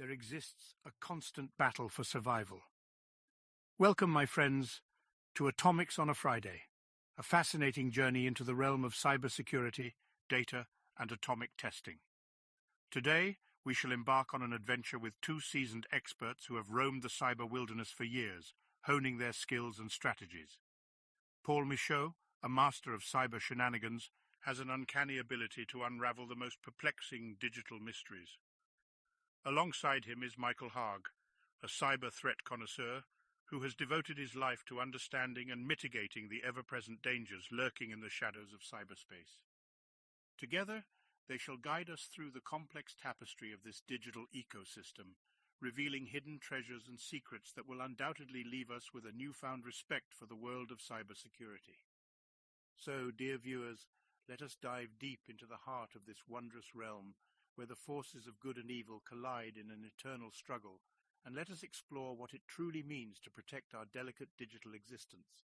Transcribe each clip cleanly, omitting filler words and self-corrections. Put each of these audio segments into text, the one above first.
there exists a constant battle for survival. Welcome, my friends, to Atomics on a Friday, a fascinating journey into the realm of cybersecurity, data, and atomic testing. Today, we shall embark on an adventure with two seasoned experts who have roamed the cyber wilderness for years, honing their skills and strategies. Paul Michaud, a master of cyber shenanigans, has an uncanny ability to unravel the most perplexing digital mysteries. Alongside him is Michael Haag, a cyber threat connoisseur who has devoted his life to understanding and mitigating the ever-present dangers lurking in the shadows of cyberspace. Together, they shall guide us through the complex tapestry of this digital ecosystem, revealing hidden treasures and secrets that will undoubtedly leave us with a newfound respect for the world of cybersecurity. So, dear viewers, let us dive deep into the heart of this wondrous realm, where the forces of good and evil collide in an eternal struggle, and let us explore what it truly means to protect our delicate digital existence.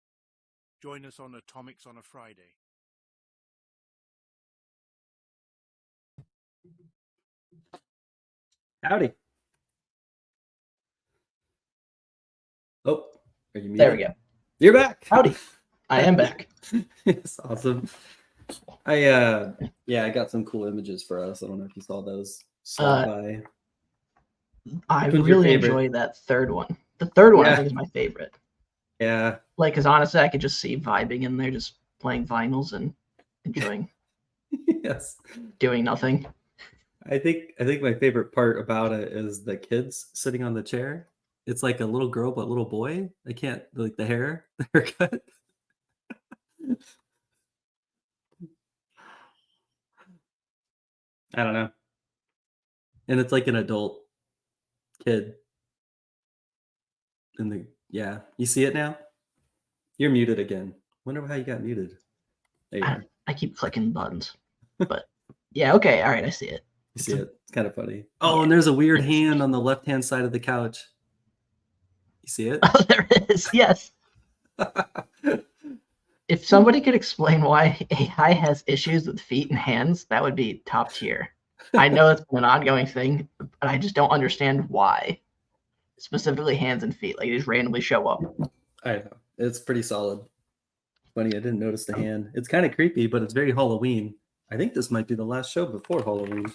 Join us on Atomics on a Friday. Howdy. Oh, are you muted? There we go. You're back. Howdy. I am back. It's awesome. I got some cool images for us. I don't know if you saw those. By. I really enjoy that third one. The third one I think is my favorite. Yeah. Like, because honestly, I could just see vibing in there, just playing vinyls and enjoying. Yes. Doing nothing. I think my favorite part about it is the kids sitting on the chair. It's like a little girl but little boy. I can't like the haircut. I don't know. And it's like an adult kid. And you see it now? You're muted again. Wonder how you got muted. There you are. I keep clicking buttons. But yeah, okay, all right, I see it. You see it? It's kind of funny. Oh, yeah. And there's a weird hand on the left-hand side of the couch. You see it? Oh, there it is. Yes. If somebody could explain why AI has issues with feet and hands, that would be top tier. I know it's been an ongoing thing, but I just don't understand why. Specifically hands and feet. Like, they just randomly show up. I know. It's pretty solid. Funny, I didn't notice the hand. It's kind of creepy, but it's very Halloween. I think this might be the last show before Halloween.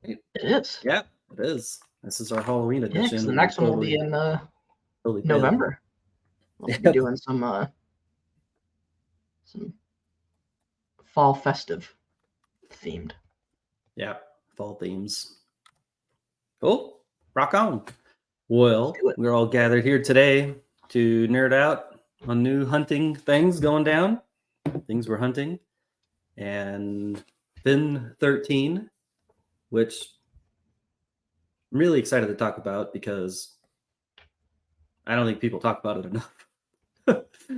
It is. Yeah, it is. This is our Halloween edition. Yeah, the next one will be in November. We'll be doing some fall festive themed. Yeah, fall themes. Cool. Rock on. Well, we're all gathered here today to nerd out on new hunting things going down. Things we're hunting. And FIN13, which I'm really excited to talk about because I don't think people talk about it enough.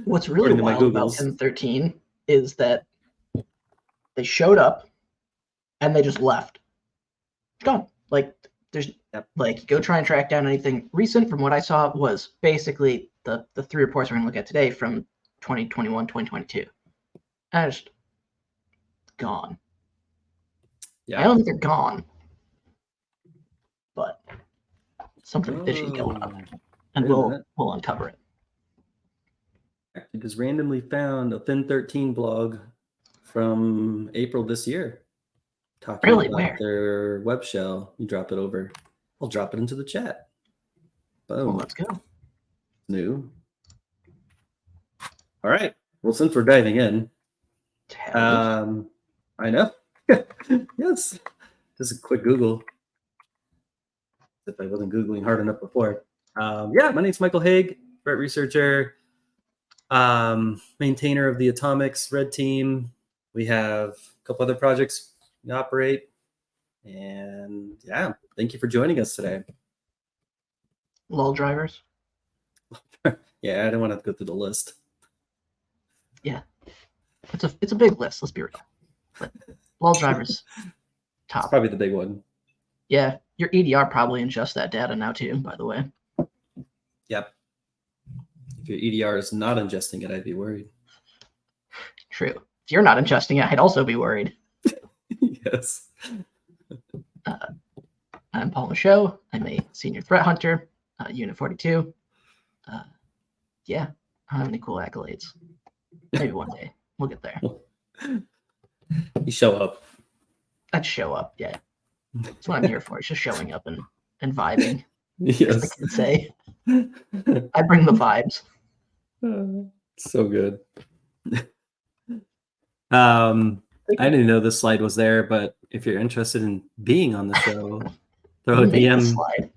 What's really wild about FIN13 is that they showed up and they just left. Gone. Like, there's like, go try and track down anything recent. From what I saw was basically the three reports we're going to look at today from 2021, 2022. And just gone. Yeah. I don't think they're gone, but something fishy going on, and we'll uncover it. I just randomly found a FIN13 blog from April this year talking about their web shell. You drop it over. I'll drop it into the chat. Boom. Well, let's go. New. All right. Well, since we're diving in, I know. Yes. Just a quick Google. If I wasn't Googling hard enough before. My name's Michael Haag, threat researcher, maintainer of the Atomics Red Team. We have a couple other projects we operate. And thank you for joining us today. LOL drivers. Yeah, I don't want to go through the list. Yeah. It's a big list, let's be real. But LOL drivers, top. It's probably the big one. Yeah, your EDR probably ingests that data now too, by the way. Yep. If your EDR is not ingesting it, I'd be worried. True. If you're not ingesting it, I'd also be worried. Yes. I'm Paul Michaud. I'm a senior threat hunter, Unit 42. Yeah, I don't have any cool accolades. Maybe one day we'll get there. You show up. I'd show up, yeah. That's what I'm here for. It's just showing up and vibing. Yes. As the kids say. I bring the vibes. So good. I didn't know this slide was there, but if you're interested in being on the show, throw a DM. Slide.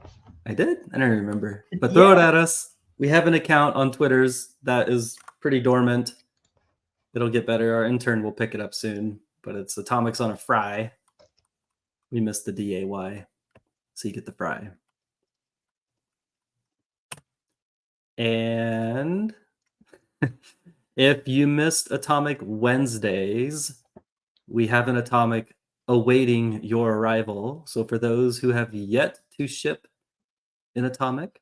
I did? I don't remember. But throw it at us. We have an account on Twitter's that is pretty dormant. It'll get better. Our intern will pick it up soon, but it's Atomics on a Fry. We missed the DAY, so you get the fry. And if you missed Atomic Wednesdays, we have an Atomic awaiting your arrival. So for those who have yet to ship an Atomic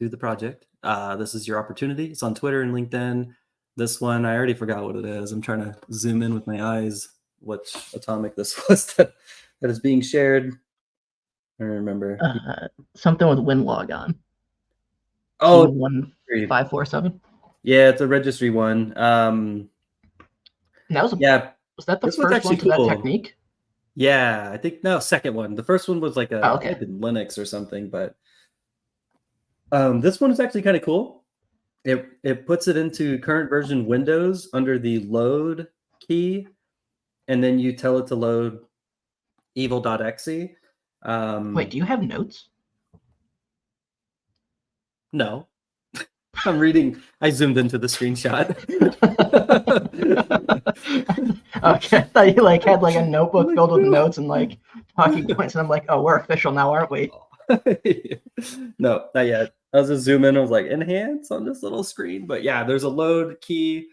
to the project, this is your opportunity. It's on Twitter and LinkedIn. This one, I already forgot what it is. I'm trying to zoom in with my eyes which Atomic this was that is being shared. I don't remember. Something with WinLog on. Oh, 1547. Yeah, it's a registry one. That was was that the first one to that technique? Yeah, I think second one. The first one was like a Linux or something, but this one is actually kind of cool. It puts it into current version Windows under the load key, and then you tell it to load evil.exe. Wait, do you have notes? No. I'm reading. I zoomed into the screenshot. Okay, I thought you had a notebook filled with notes and talking points, and I'm like, oh, we're official now, aren't we? No, not yet. I was just zoom in. I was like, enhance on this little screen. But yeah, there's a load key.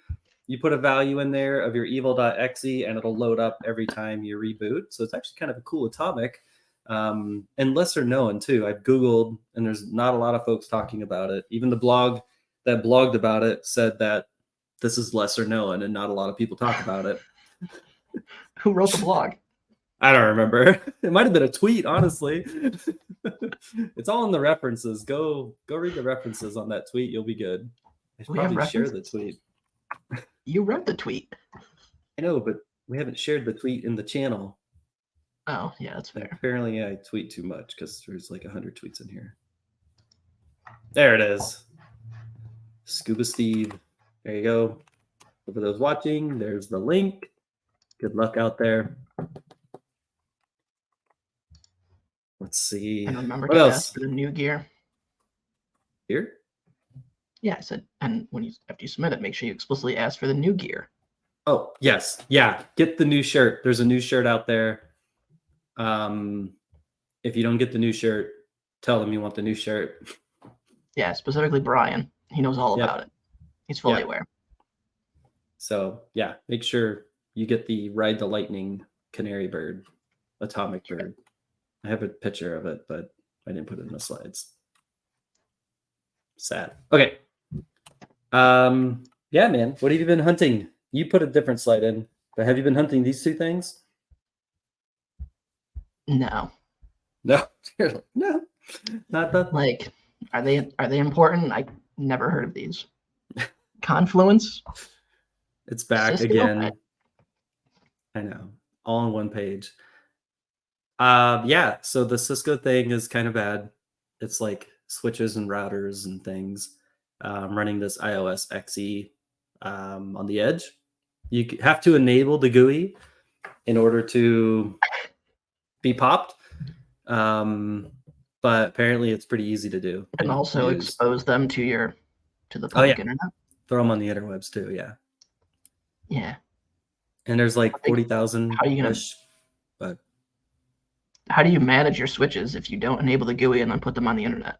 You put a value in there of your evil.exe, and it'll load up every time you reboot. So it's actually kind of a cool Atomic. And lesser known too. I've Googled, and there's not a lot of folks talking about it. Even the blog that blogged about it said that this is lesser known and not a lot of people talk about it. Who wrote the blog? I don't remember. It might have been a tweet, honestly. It's all in the references. Go read the references on that tweet. You'll be good. I should probably share the tweet. You wrote the tweet. I know, but we haven't shared the tweet in the channel. Oh, yeah, that's fair. Apparently I tweet too much because there's 100 tweets in here. There it is. Scuba Steve. There you go. For those watching, there's the link. Good luck out there. Let's see. And remember what to else? ask for the new gear. Here? Yeah, I said, and after you submit it, make sure you explicitly ask for the new gear. Oh, yes. Yeah. Get the new shirt. There's a new shirt out there. If you don't get the new shirt, tell them you want the new shirt. Yeah, specifically Brian. He knows all about it. He's fully aware. So yeah, make sure you get the Ride the Lightning canary bird, Atomic bird. I have a picture of it, but I didn't put it in the slides. Sad. Okay. Yeah, man. What have you been hunting? You put a different slide in, but have you been hunting these two things? No. No. No. Not that. Are they important? I never heard of these. Confluence. It's back Cisco? again. I know. All on one page. Yeah. So the Cisco thing is kind of bad. It's like switches and routers and things. Running this iOS XE on the edge. You have to enable the GUI in order to be popped. But apparently it's pretty easy to do. And also expose them to the public internet. Throw them on the interwebs too, yeah. Yeah. And there's 40,000 ish. But how do you manage your switches if you don't enable the GUI and then put them on the internet?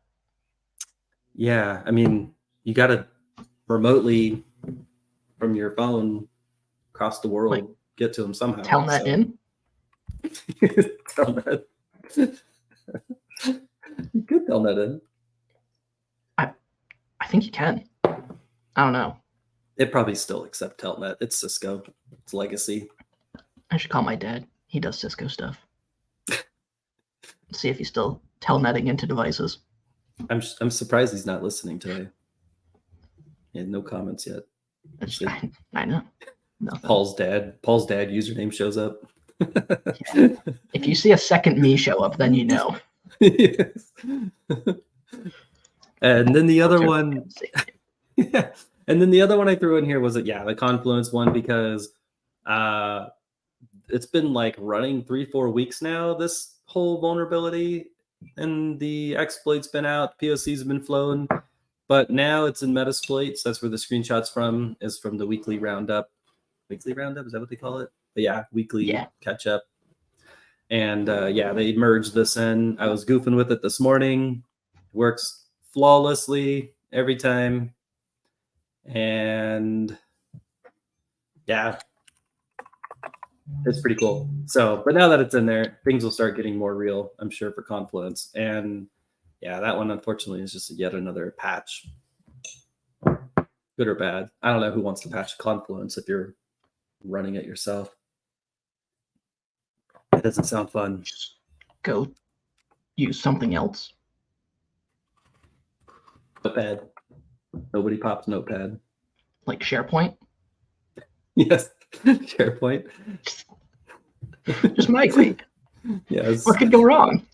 Yeah, I mean, you gotta remotely from your phone across the world get to them somehow. Telnet in? Telnet. You could Telnet in. I think you can. I don't know. It probably still accepts Telnet. It's Cisco. It's legacy. I should call my dad. He does Cisco stuff. See if he's still telnetting into devices. I'm surprised he's not listening today. Yeah, no comments yet. I know. Nothing. Paul's dad username shows up. Yeah. If you see a second me show up, then you know. Yes. And then the other one, yeah. And then the other one I threw in here was the Confluence one, because it's been like running 3-4 weeks now, this whole vulnerability, and the exploit's been out, POC's been flown, but now it's in Metasploits. That's where the screenshots is from the weekly roundup. Weekly roundup, is that what they call it? But weekly catch up. And they merged this in. I was goofing with it this morning. It works flawlessly every time. And it's pretty cool. So, but now that it's in there, things will start getting more real, I'm sure, for Confluence. And that one, unfortunately, is just yet another patch. Good or bad. I don't know who wants to patch Confluence if you're running it yourself. It doesn't sound fun. Go use something else. Notepad. Nobody pops Notepad. Like SharePoint? Yes. SharePoint. Just migrate. Yes. What could go wrong?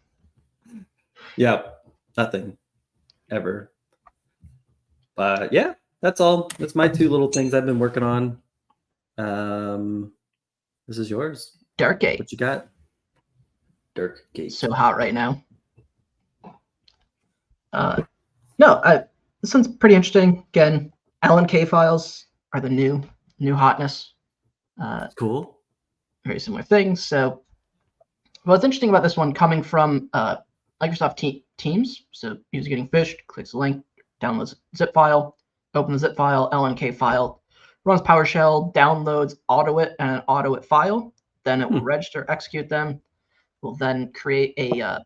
Nothing. Ever. But that's all. That's my 2 little things I've been working on. This is yours. Darkgate. What you got? Darkgate. So hot right now. This one's pretty interesting. Again, LNK files are the new hotness. Cool. Very similar things. So what's interesting about this one, coming from Microsoft Teams, so user getting phished, clicks the link, downloads zip file, open the zip file, LNK file, runs PowerShell, downloads AutoIt and an AutoIt file. Then it will register, execute them. Will then create a,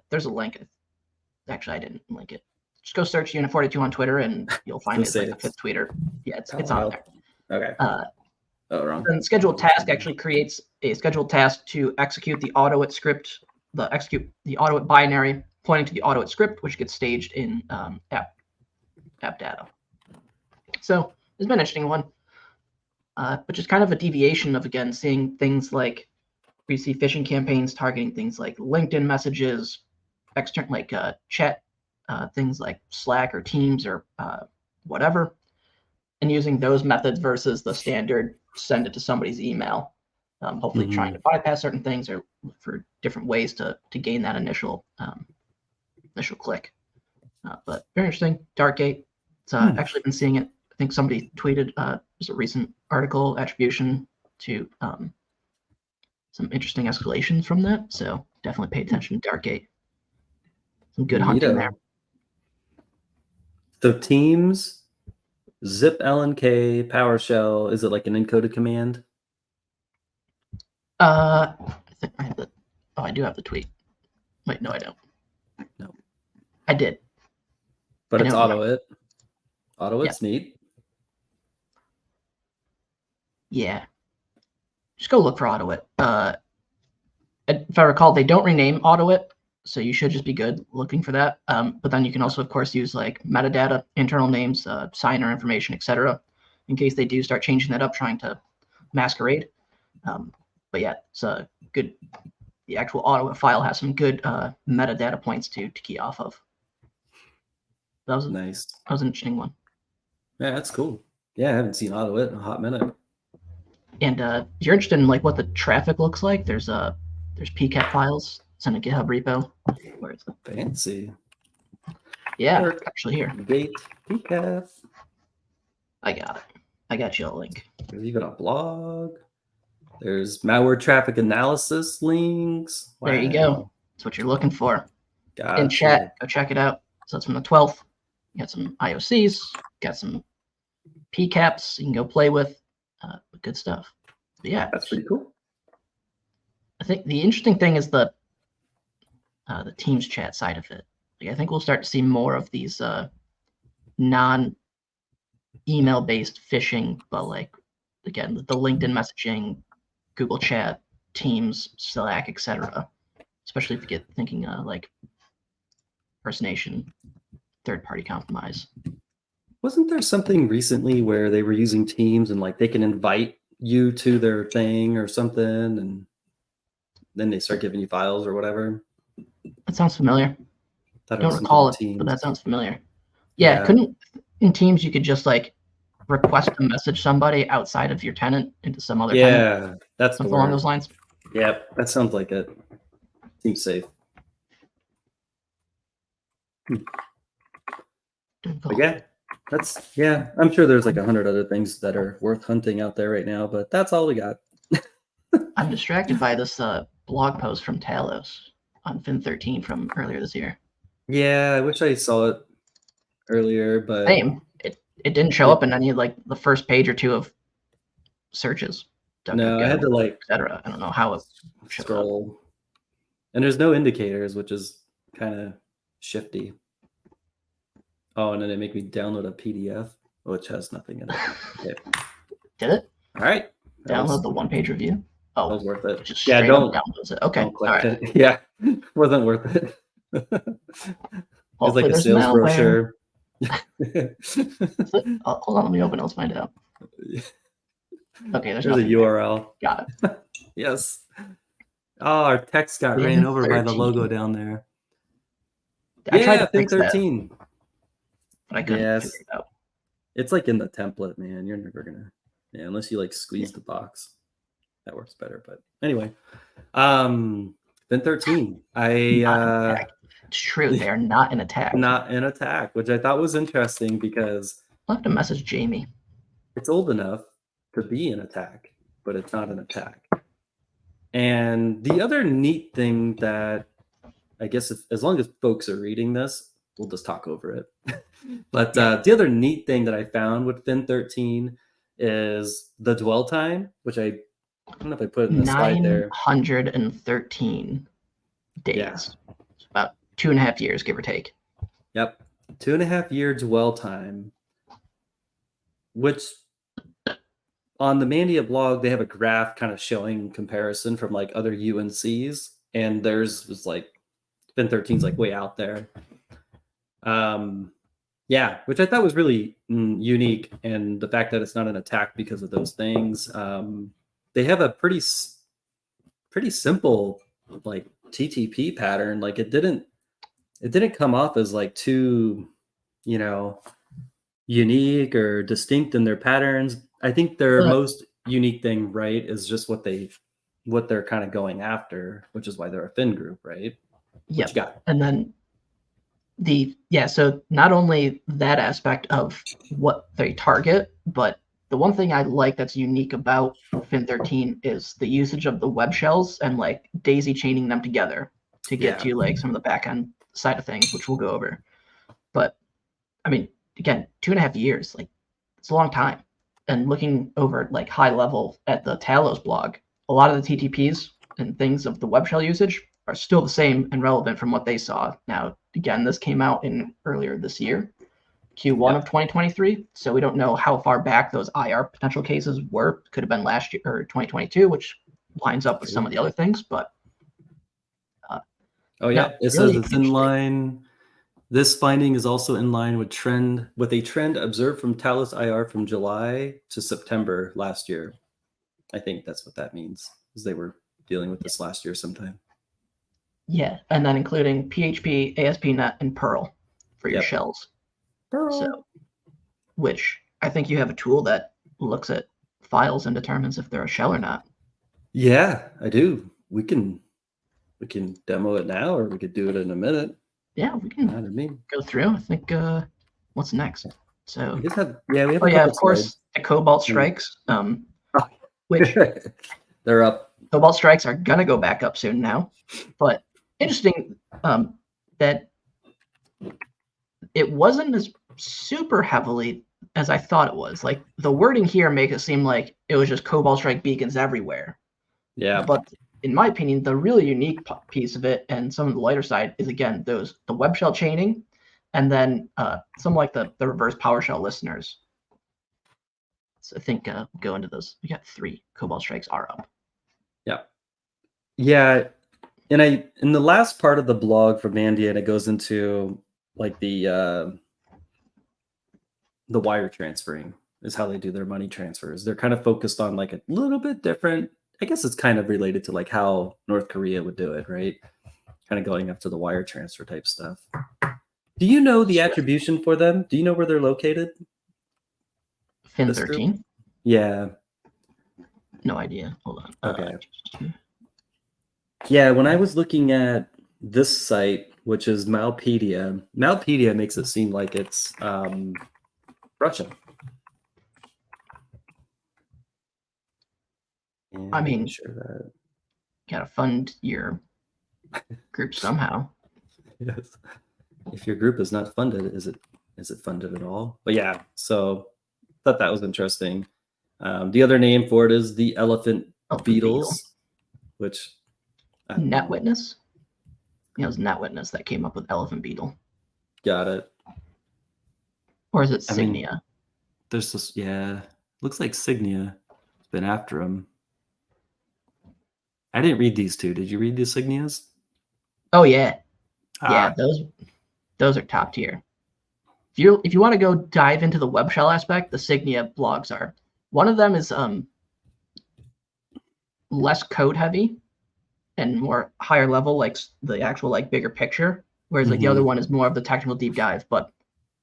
there's a link. Actually, I didn't link it. Just go search Unit42 on Twitter and you'll find it. Like the 5th tweeter. Yeah, it's on there. Okay. Wrong. And scheduled task actually creates a scheduled task to execute the AutoIt script, the AutoIt binary pointing to the AutoIt script, which gets staged in app data. So it's been an interesting one, but just kind of a deviation of, again, seeing things like we see phishing campaigns targeting things like LinkedIn messages, external like chat, things like Slack or Teams or whatever, and using those methods versus the standard send it to somebody's email, hopefully trying to bypass certain things or look for different ways to gain that initial click. But very interesting. Darkgate. It's actually been seeing it. I think somebody tweeted there's a recent article attribution to some interesting escalations from that. So definitely pay attention to Darkgate. Some good hunting there. So Teams, zip LNK, PowerShell, is it like an encoded command? I think I have the. Oh, I do have the tweet. Wait, no, I don't. No, I did. But it's AutoIt. AutoIt's neat. Yeah. Just go look for AutoIt. If I recall, they don't rename AutoIt, so you should just be good looking for that. But then you can also, of course, use like metadata, internal names, signer information, etc., in case they do start changing that up, trying to masquerade. But yeah, it's a good. The actual AutoIt file has some good metadata points to key off of. That was nice. That was an interesting one. Yeah, that's cool. Yeah, I haven't seen AutoIt in a hot minute. And if you're interested in like what the traffic looks like, there's PCAP files. It's in a GitHub repo. Where is it? Fancy. Yeah, actually here. Gate PCAP. I got it. I got you a link. There's even a blog. There's malware traffic analysis links. Wow. There you go. That's what you're looking for. Gotcha. In chat, go check it out. So it's from the 12th. You got some IOCs, got some PCAPs you can go play with. Good stuff. But yeah, that's pretty cool. I think the interesting thing is the Teams chat side of it. Like, I think we'll start to see more of these non-email based phishing, but like again the LinkedIn messaging, Google Chat, Teams, Slack, etc. especially if you get thinking like impersonation, third-party compromise. Wasn't there something recently where they were using Teams and like they can invite you to their thing or something, and then they start giving you files or whatever? That sounds familiar. I don't recall it, but that sounds familiar. Yeah, couldn't in Teams you could just like request to message somebody outside of your tenant into some other tenant? Yeah, that's something along those lines. Yep, that sounds like it. Seems safe. But yeah, I'm sure there's like 100 other things that are worth hunting out there right now, but that's all we got. I'm distracted by this blog post from Talos on FIN13 from earlier this year. Yeah, I wish I saw it earlier, but same. It didn't show up in any like the first page or two of searches. No, I had to like etc. I don't know how it scroll. And there's no indicators, which is kind of shifty. Oh, and then they make me download a PDF, which has nothing in it. Okay. Did it? All right. Download the one-page review. Oh, that was worth it. Just don't download it. Okay. All right. It. Yeah, wasn't worth it. It's like a sales brochure. Hold on, let me open it. Let's find out. Okay, there's a URL. Got it. Yes. Oh, our text got ran over by the logo down there. I tried to fix FIN13. That, but I couldn't figure it out. It's like in the template, man. You're never gonna, unless you like squeeze the box. That works better. But anyway, FIN13. It's true. They are not an attack. Not an attack, which I thought was interesting because I'll have to message Jamie. It's old enough to be an attack, but it's not an attack. And the other neat thing that I guess as long as folks are reading this, we'll just talk over it. But the other neat thing that I found with FIN13 is the dwell time, which I don't know if I put in the slide there. 913 days. Yeah. It's about 2.5 years, give or take. Yep. 2.5 year dwell time, which on the Mandia blog, they have a graph kind of showing comparison from like other UNCs, and theirs was like FIN13's like way out there. Yeah, which I thought was really unique, and the fact that it's not an attack because of those things. They have a pretty simple like TTP pattern. Like it didn't come off as like too, unique or distinct in their patterns. I think their most unique thing, right, is just what they're kind of going after, which is why they're a Fin group, right? Yeah. And then so not only that aspect of what they target, but the one thing I like that's unique about FIN13 is the usage of the web shells and like daisy chaining them together to get to like some of the back end side of things, which we'll go over. But I mean, again, 2.5 years, like it's a long time. And looking over like high level at the Talos blog, a lot of the TTPs and things of the web shell usage are still the same and relevant from what they saw. Now, again, this came out in earlier this year, Q1 of 2023. So we don't know how far back those IR potential cases were. Could have been last year or 2022, which lines up with some of the other things. But it says it's in line. This finding is also in line with a trend observed from Talos IR from July to September last year. I think that's what that means, because they were dealing with this last year sometime. Yeah, and then including PHP, ASP.NET, and Perl for your shells. Perl. So, which I think you have a tool that looks at files and determines if they're a shell or not. Yeah, I do. We can demo it now, or we could do it in a minute. Yeah, we can go through. I think what's next? So we have of course the Cobalt strikes. Which they're up. Cobalt strikes are gonna go back up soon now. But interesting that it wasn't as super heavily as I thought it was. Like the wording here makes it seem like it was just Cobalt strike beacons everywhere. Yeah. But in my opinion, the really unique piece of it and some of the lighter side is, again, the web shell chaining, and then some like the reverse PowerShell listeners. So I think we'll go into those. We got 3 Cobalt strikes are up. Yeah. Yeah. And in the last part of the blog from Mandiant, it goes into like the wire transferring is how they do their money transfers. They're kind of focused on like a little bit different. I guess it's kind of related to like how North Korea would do it, right? Kind of going up to the wire transfer type stuff. Do you know the attribution for them? Do you know where they're located? FIN13? Yeah. No idea. Hold on. Okay. Yeah, when I was looking at this site, which is Malpedia makes it seem like it's Russia. And I mean, sure that gotta fund your group somehow. yes. If your group is not funded, is it funded at all? But yeah, so thought that was interesting. The other name for it is the elephant beetles, which Net Witness. It was Net Witness that came up with elephant beetle. Got it. Or is it Signia? There's this, yeah. Looks like Signia has been after him. I didn't read these two. Did you read the Signias? Oh yeah. Yeah, those are top tier. If you want to go dive into the web shell aspect, the Signia blogs are. One of them is less code heavy and more higher level, like the actual like bigger picture, whereas like the other one is more of the technical deep dive. But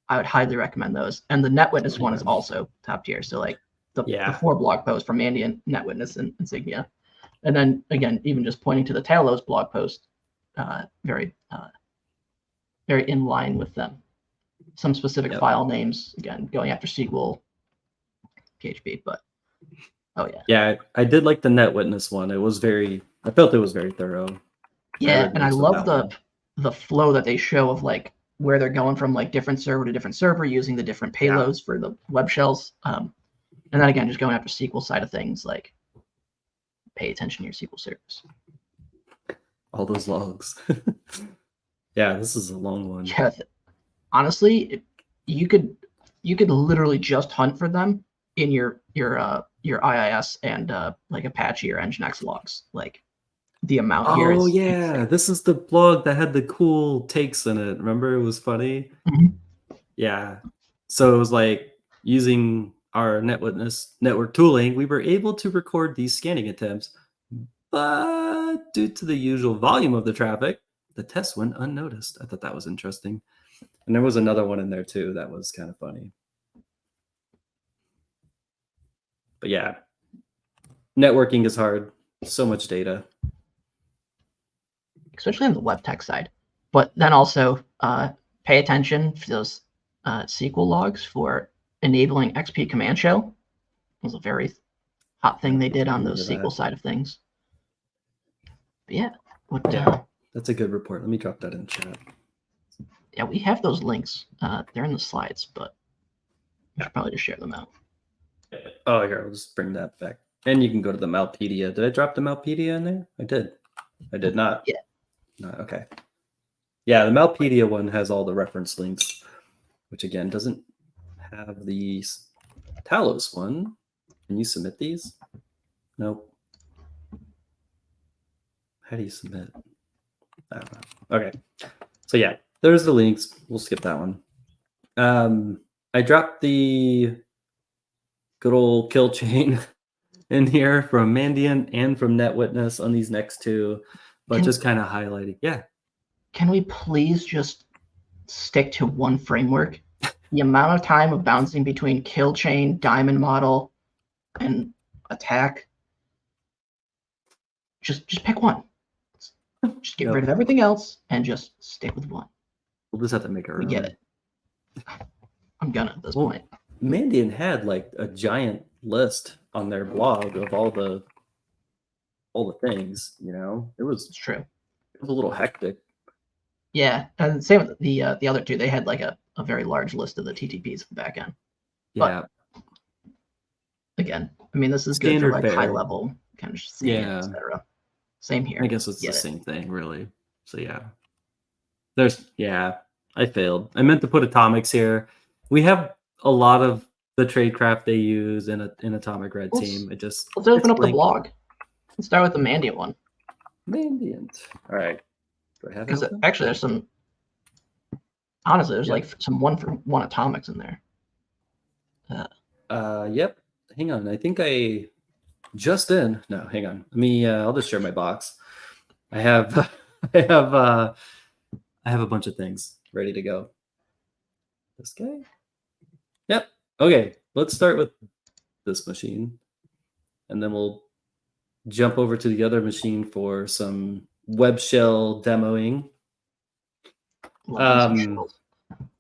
I would highly recommend those. And the Net Witness one is also top tier. So like the 4 blog posts from Andy and Net Witness and Signia. And then again, even just pointing to the Talos blog post, very in line with them. Some specific file names, again, going after SQL, PHP, but yeah, I did like the Net Witness one. I felt it was very thorough. Yeah, and I love the flow that they show of like where they're going from like different server to different server using the different payloads for the web shells. And then again, just going after SQL side of things, like pay attention to your SQL service. All those logs. Yeah, this is a long one. Yeah, honestly, you could literally just hunt for them in your IIS and like Apache or Nginx logs. Like the amount here is insane. This is the blog that had the cool takes in it. Remember, it was funny. Yeah, so it was like using our NetWitness network tooling, we were able to record these scanning attempts, but due to the usual volume of the traffic, the test went unnoticed. I thought that was interesting. And there was another one in there too that was kind of funny. But yeah, networking is hard. So much data. Especially on the web tech side. But then also pay attention to those SQL logs for enabling XP command shell. It was a very hot thing they did on those SQL side of things. But yeah. That's a good report. Let me drop that in chat. Yeah, we have those links. They're in the slides, but we should probably just share them out. Oh, here, I'll just bring that back. And you can go to the Malpedia. Did I drop the Malpedia in there? I did. I did not. Yeah. No, okay. Yeah, the Malpedia one has all the reference links, which again doesn't have the Talos one. Can you submit these? Nope. How do you submit? I don't know. Okay. So yeah, there's the links. We'll skip that one. I dropped the good old kill chain in here from Mandiant and from NetWitness on these next two, but just kind of highlighting. Yeah. Can we please just stick to one framework? The amount of time of bouncing between kill chain, diamond model, and attack. Just pick one. Just get rid of everything else and just stick with one. We'll just have to make our own. We get it. I'm gonna at this point. Mandiant had like a giant list on their blog of all the things, you know. It's true. It was a little hectic. Yeah, and same with the other two. They had like a very large list of the TTPs at the back end. Yeah. But, again, I mean, this is Standard good for like high level kind of scenes, etc. Same here. I guess it's the same thing, really. So yeah. I failed. I meant to put atomics here. We have a lot of the tradecraft they use in Atomic Red Team. Let's open up the blog. Let's start with the Mandiant one. Ambient. All right. Do I have Because it? actually, there's some. Honestly, there's like some 1-for-1 atomics in there. Yep. Hang on. I think I just in. No, hang on. Let me. I'll just share my box. I have. I have a bunch of things ready to go. This guy. Yep. Okay. Let's start with this machine, and then we'll jump over to the other machine for some web shell demoing.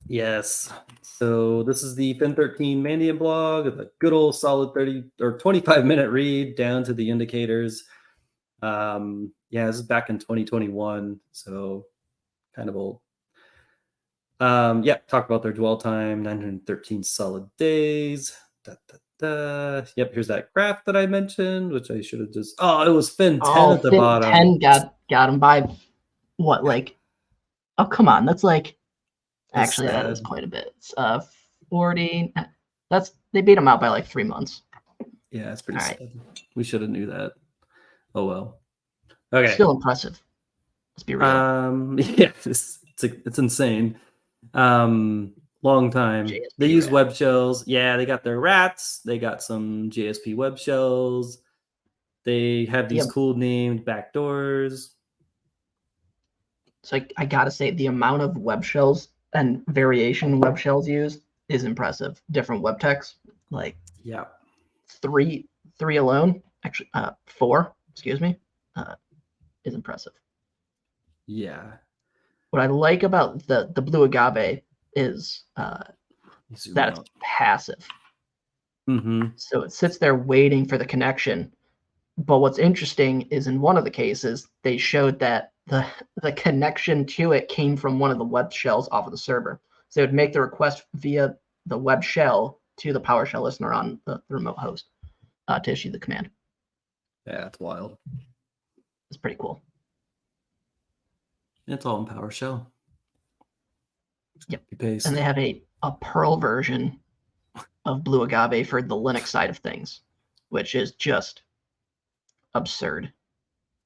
Yes. So this is the FIN13 Mandiant blog, a good old solid 30 or 25-minute read down to the indicators. Yeah, this is back in 2021, so kind of old. Yeah, talk about their dwell time, 913 solid days. Yep, here's that graph that I mentioned, which I should have just. Oh, it was FIN10 at the bottom. FIN10 got him by what, like? Oh, come on, that's like. Actually, that is quite a bit. It's 40. They beat him out by like 3 months. Yeah, that's pretty sad. Right. We should have knew that. Oh well. Okay. Still impressive. Let's be real. Yeah, it's insane. Long time. JSP they use web shells. Yeah, they got their rats. They got some JSP web shells. They have these cool named backdoors. So I gotta say, the amount of web shells and variation web shells used is impressive. Different web techs, like three alone, actually 4, excuse me, is impressive. Yeah. What I like about the blue agave is that it's passive. Mm-hmm. So it sits there waiting for the connection. But what's interesting is in one of the cases, they showed that the connection to it came from one of the web shells off of the server. So it would make the request via the web shell to the PowerShell listener on the remote host to issue the command. Yeah, it's wild. It's pretty cool. It's all in PowerShell. Yep. And they have a Perl version of Blue Agave for the Linux side of things, which is just absurd.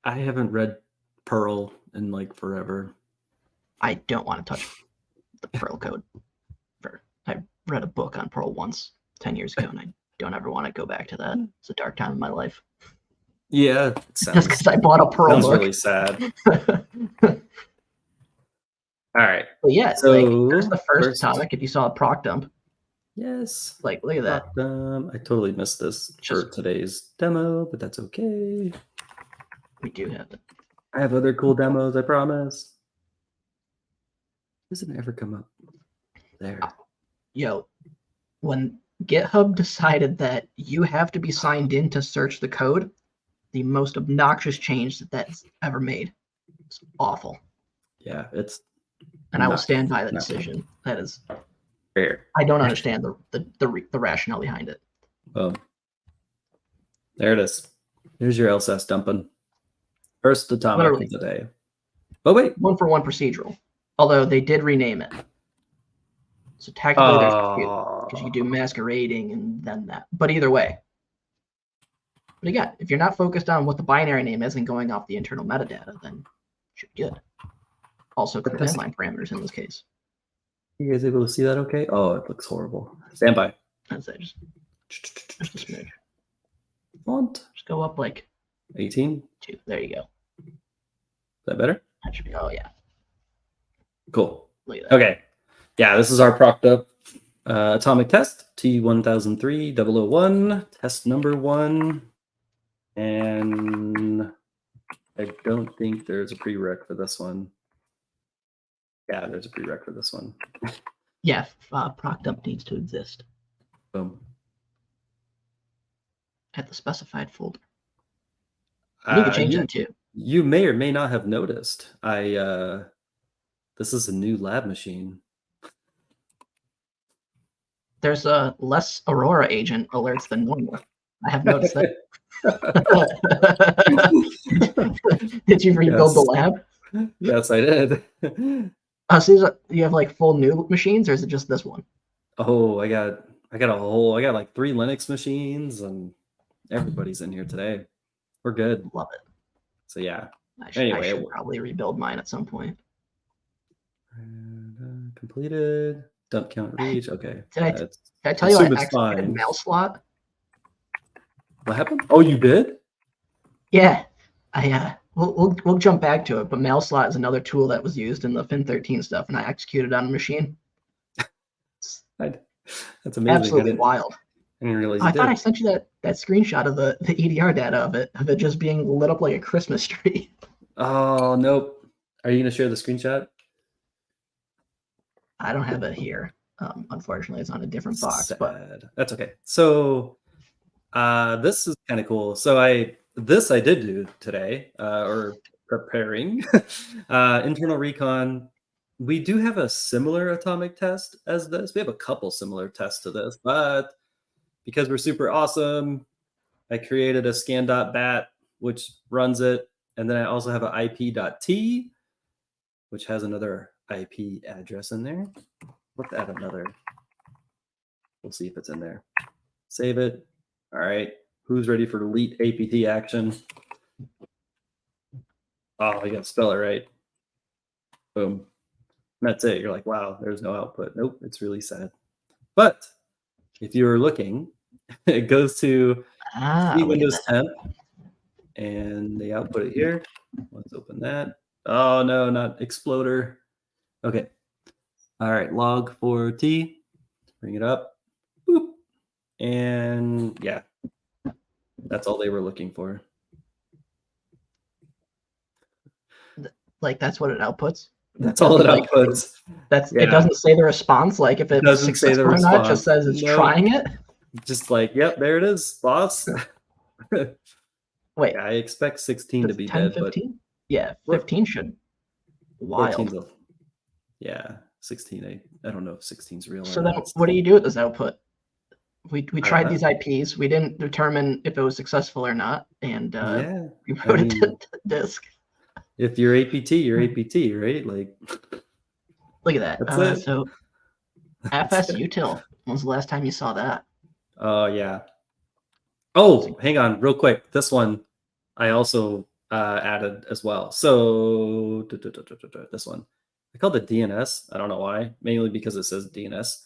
I haven't read Perl in like forever. I don't want to touch the Perl code. I read a book on Perl once 10 years ago, and I don't ever want to go back to that. It's a dark time in my life. Yeah, just because I bought a Perl book. Sounds really sad. All right. But yeah, so like, there's the first atomic. If you saw a proc dump. Yes. Like, look at that. I totally missed this for today's demo, but that's okay. We do have it. I have other cool demos, I promise. Doesn't ever come up there. Yo, when GitHub decided that you have to be signed in to search the code, the most obnoxious change that's ever made. It's awful. Yeah, it's. And I will stand by the decision. That is fair. I don't understand the rationale behind it. Oh, there it is. Here's your LSS dumping. First atomic of the day. Oh wait, 1-for-1 procedural. Although they did rename it, so technically there's because you do masquerading and then that. But either way. But again, if you're not focused on what the binary name is and going off the internal metadata, then it should be good. Also, command line parameters in this case. You guys able to see that okay? Oh, it looks horrible. Stand by. That's it. Just a smidge. Font. Just go up like 18. 2. There you go. Is that better? That should be. Oh yeah. Cool. Look at that. Okay. Yeah, this is our propped up atomic test T1003-001 test number 1, and I don't think there's a prereq for this one. Yeah, there's a prereq for this one. Yeah, proc dump needs to exist. Boom. At the specified folder. You can change that too. You may or may not have noticed. This is a new lab machine. There's a less Aurora agent alerts than normal. I have noticed that. Did you rebuild the lab? Yes, I did. So you have like full new machines, or is it just this one? Oh, I got like 3 Linux machines, and everybody's in here today. We're good. Love it. So yeah, Anyway, I should probably rebuild mine at some point. Completed. Dump count reach. Okay. Did I tell you I executed fine. mail slot? What happened? Oh, you did? Yeah. We'll jump back to it, but mail slot is another tool that was used in the FIN13 stuff, and I executed on a machine. That's amazing. Absolutely wild. I didn't realize I thought I sent you that screenshot of the EDR data of it just being lit up like a Christmas tree. Oh, nope. Are you going to share the screenshot? I don't have it here. Unfortunately, it's on a different box. Sad. But that's okay. So this is kind of cool. So I did do today, or preparing internal recon. We do have a similar atomic test as this. We have a couple similar tests to this, but because we're super awesome, I created a scan.bat, which runs it. And then I also have an IP.t, which has another IP address in there. Let's add another. We'll see if it's in there. Save it. All right. Who's ready for delete APT action? Oh, you got to spell it right. Boom. And that's it. You're like, wow, there's no output. Nope, it's really sad. But if you were looking, it goes to Windows 10, and they output it here. Let's open that. Oh, no, not Exploder. Okay. All right, log for T. Bring it up. Boop. And yeah, that's all they were looking for. Like, that's what it outputs? That's all it outputs. It doesn't say the response, like if it was successful or not, it just says it's trying it. Just like, yep, there it is, boss. Wait, I expect 16 to be 10, dead, 15? but yeah, 15 should. Wild. Yeah, 16. I don't know if 16's real. So then, what do you do with this output? We tried these IPs. We didn't determine if it was successful or not, and we wrote it to the disk. If you're APT, you're APT, right? Like, look at that. So, FSUtil. When was the last time you saw that? Oh yeah. Oh, hang on, real quick. This one I also added as well. So this one, I called it DNS. I don't know why. Mainly because it says DNS.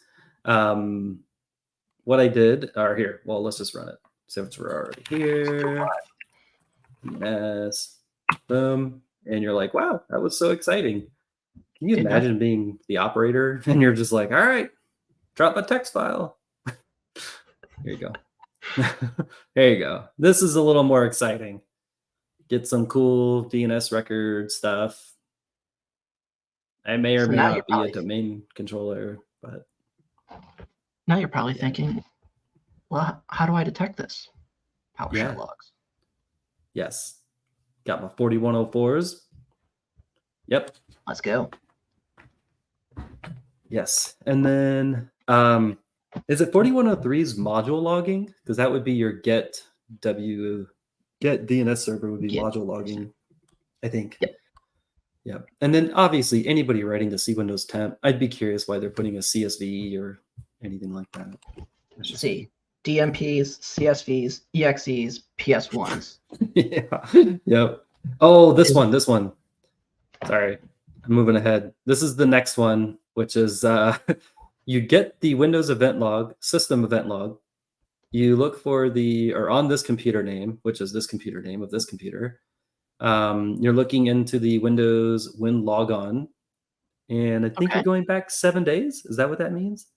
What I did, or here. Well, let's just run it. Since we're already here. DNS. Boom. And you're like, wow, that was so exciting. Can you imagine being the operator and you're just like, all right, drop a text file. Here you go. There you go. This is a little more exciting. Get some cool DNS record stuff. I may or may not be a domain controller, but now you're probably thinking, well, how do I detect this? PowerShell logs. Yes. Got my 4104s. Yep. Let's go. Yes. And then is it 4103's module logging? Because that would be your get DNS server would be module logging, I think. Yep. Yep. And then obviously anybody writing to Windows temp, I'd be curious why they're putting a CSV or anything like that. Let's see. DMPs, CSVs, EXEs, PS1s. Yeah. Yep. Oh, this one. Sorry, I'm moving ahead. This is the next one, which is you get the Windows event log, system event log. You look for on this computer name, which is this computer name of this computer. You're looking into the Windows Win logon, and I think you're going back 7 days. Is that what that means?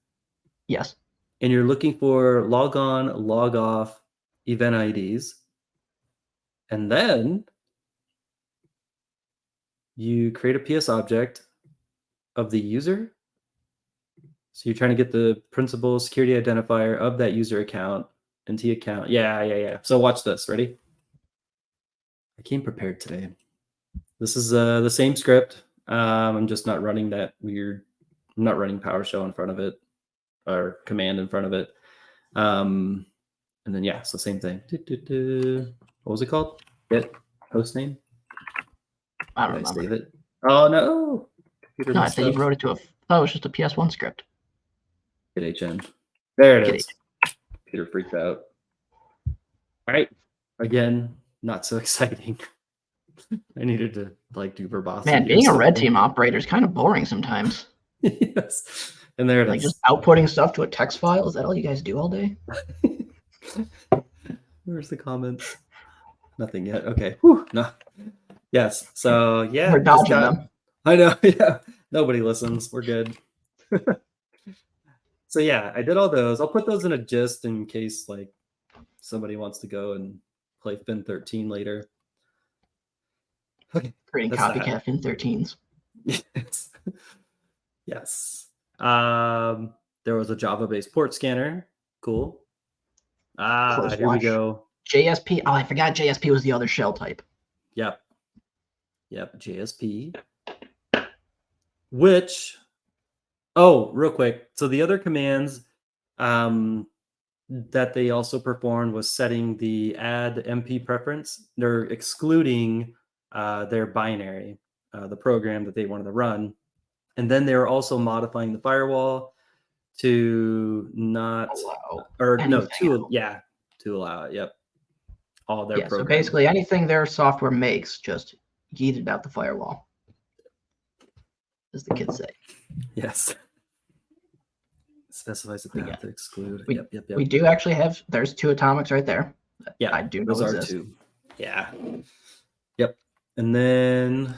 Yes. And you're looking for log on, log off event IDs. And then you create a PS object of the user. So you're trying to get the principal security identifier of that user account, NT account. Yeah. So watch this. Ready? I came prepared today. This is the same script. I'm just not running that weird. I'm not running PowerShell in front of it or command in front of it. And then so same thing. What was it called? Get host name. I don't remember. Save it. Oh no! No, I think you wrote it to it was just a PS1 script. Get HN. There it is. Computer freaked out. All right. Again, not so exciting. I needed to like do verbosity. Man, being a red team operator is kind of boring sometimes. Yes. And there it like is. Just outputting stuff to a text file. Is that all you guys do all day? Where's the comments? Nothing yet. Okay. Whew. No. Yes. So yeah, We're dodging them. I know. Yeah. Nobody listens. We're good. So yeah, I did all those. I'll put those in a gist in case like somebody wants to go and play FIN13 later. Okay. Creating copycat FIN13s. Yes. Yes. There was a Java-based port scanner. Cool. Here we go. JSP. Oh, I forgot JSP was the other shell type. Yep. JSP. Which, real quick. So the other commands that they also performed was setting the add MP preference. They're excluding their binary, the program that they wanted to run. And then they were also modifying the firewall to not allow to allow it. Yep. All their programs. So basically anything their software makes, just yeeted out the firewall. As the kids say. Yes. Specifies the path to exclude. Yep. We do actually have, there's 2 atomics right there. Yeah, I do know those are 2. Yeah. Yep. And then